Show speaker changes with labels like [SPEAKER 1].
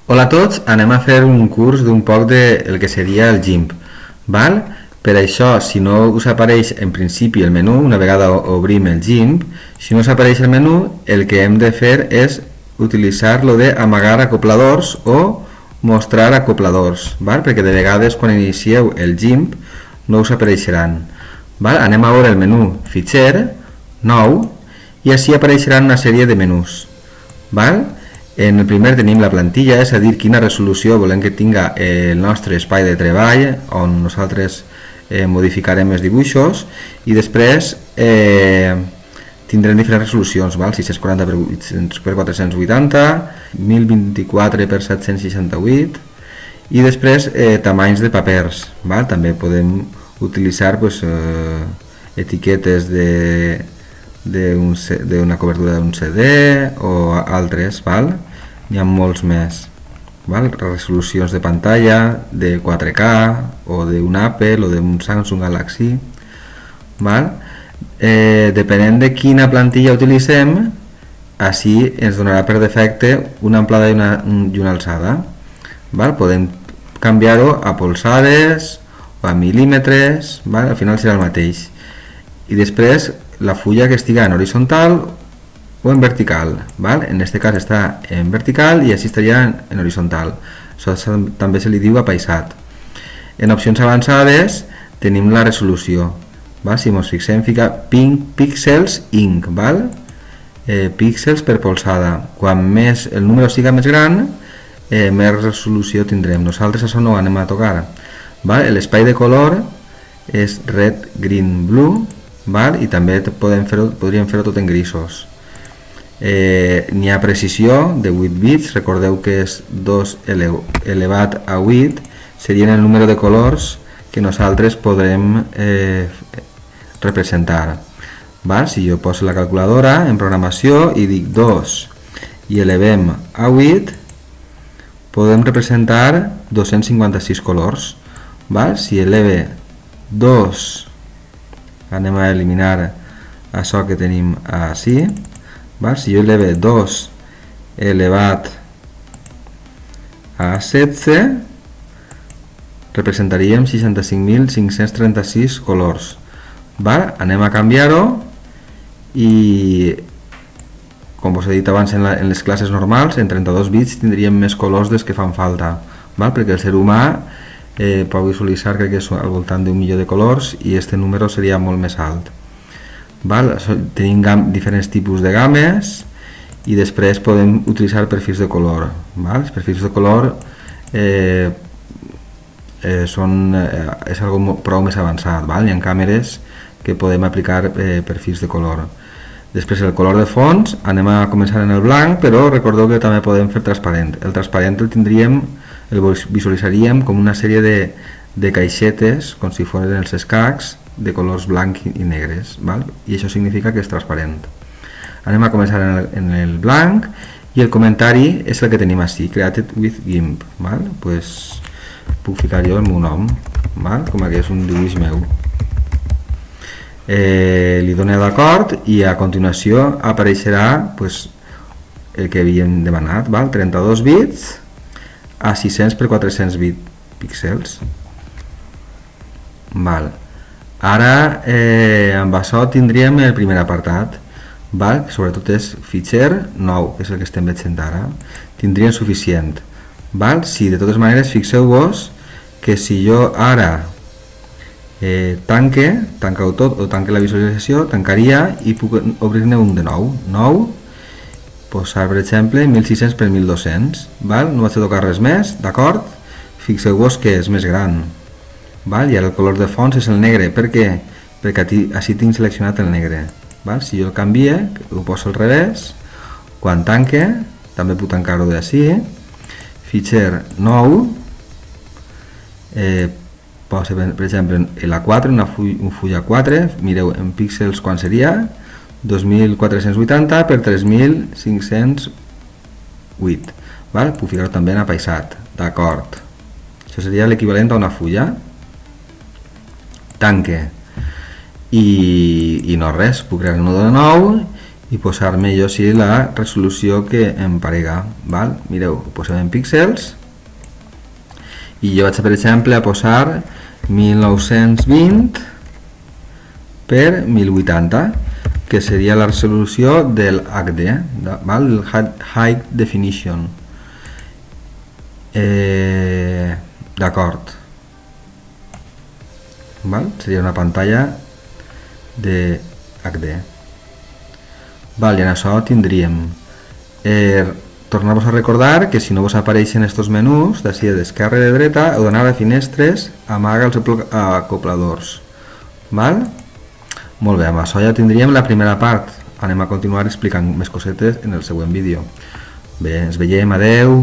[SPEAKER 1] Hola a tots, anem a fer un curs d'un poc del que seria el GIMP, val? Per això, si no us apareix en principi el menú, una vegada obrim el GIMP, si no us apareix el menú, el que hem de fer és utilitzar lo de amagar acopladors o mostrar acopladors, val? Perquè de vegades quan inicieu el GIMP no us apareixeran. Val? Anem a veure el menú Fitxer, Nou, i així apareixeran una sèrie de menús. Val? En el primer tenim la plantilla, és a dir, quina resolució volem que tinga el nostre espai de treball, on nosaltres modificarem els dibuixos, i després tindrem diferents resolucions, val? 640 per 480, 1024 per 768, i després tamanys de papers, val? També podem utilitzar etiquetes d'una cobertura d'un CD o altres, val? N'hi ha molts més, val? Resolucions de pantalla de 4K o d'un Apple o d'un Samsung Galaxy, val? Depenent de quina plantilla utilitzem, així ens donarà per defecte una amplada i una alçada, val? Podem canviar-ho a polzades o a mil·límetres, val? Al final serà el mateix. I després la fulla que estiga en horitzontal o en vertical, val? En aquest cas està en vertical i així estaria en horitzontal. Això també se li diu apaïsat. En opcions avançades tenim la resolució, val? Si ens fixem, fica píxels inc, val? Píxels per polzada. Quan més el número siga més gran, més resolució tindrem. Nosaltres això no ho anem a tocar, val? L'espai de color és red, green, blue, val? I també podríem fer-ho tot en grisos. N'hi ha precisió de 8 bits, recordeu que és 2 elevat a 8, serien el número de colors que nosaltres podrem representar, val? Si jo poso la calculadora en programació i dic 2 i elevem a 8, podem representar 256 colors, val? Si eleve 2, anem a eliminar això que tenim així, val? Si jo eleve 2 elevat a 16, representaríem 65.536 colors, val? Anem a canviar-ho i, com us he dit abans en les classes normals, en 32 bits tindríem més colors dels que fan falta, val? Perquè el ser humà pot visualitzar, crec que és al voltant d'un milió de colors i aquest número seria molt més alt, val? Tenim diferents tipus de games i després podem utilitzar perfils de color, val? Els perfils de color és algo prou més avançat, val? Hi ha càmeres que podem aplicar perfils de color. Després el color de fons, anem a començar en el blanc, però recordeu que també podem fer transparent. El transparent el visualitzaríem com una sèrie de caixetes, com si fossin els escacs, de colors blancs i negres, val? I això significa que és transparent. Anem a començar en el blanc i el comentari és el que tenim així, created with GIMP, val? Pues, puc ficar jo el meu nom, val? Com que és un dibuix meu. Li dono d'acord i a continuació apareixerà el que havíem demanat, val? 32 bits a 600 per 400 píxels, val? Ara amb això tindríem el primer apartat, val? Que sobretot és fitxer nou, que és el que estem veient ara. Tindríem suficient, val? Si de totes maneres fixeu-vos que si jo ara tanco tot o tanque la visualització, tancaria i puc obrir-ne un de nou, posar per exemple 1600 per 1200, val? No vaig a tocar res més, d'acord? Fixeu-vos que és més gran, val? I ara el color de fons és el negre, per què? Perquè així tinc seleccionat el negre, val? Si jo el canvie, ho poso al revés, quan tanque, també puc tancar-ho d'ací, fitxer nou, posa per exemple l'A4, un full A4, mireu en píxels quan seria, 2480 per 3508, val? Puc ficar-ho també en apaïsat, d'acord? Això seria l'equivalent a una fulla. Tanque i no res, puc crear un de nou i posar-me jo sí la resolució que em parega, val? Mireu, ho posem en píxels i jo vaig per exemple a posar 1920 per 1080, que seria la resolució del HD, val? El High Definition. D'acord, val? Seria una pantalla de HD. Val, i en això tindríem tornar-vos a recordar que si no vos apareixen estos menús d'ací d'esquerra i de dreta heu d'anar a finestres, amaga els acopladors, val? Molt bé, amb això ja tindríem la primera part. Anem a continuar explicant més cosetes en el següent vídeo. Bé, ens veiem, adeu.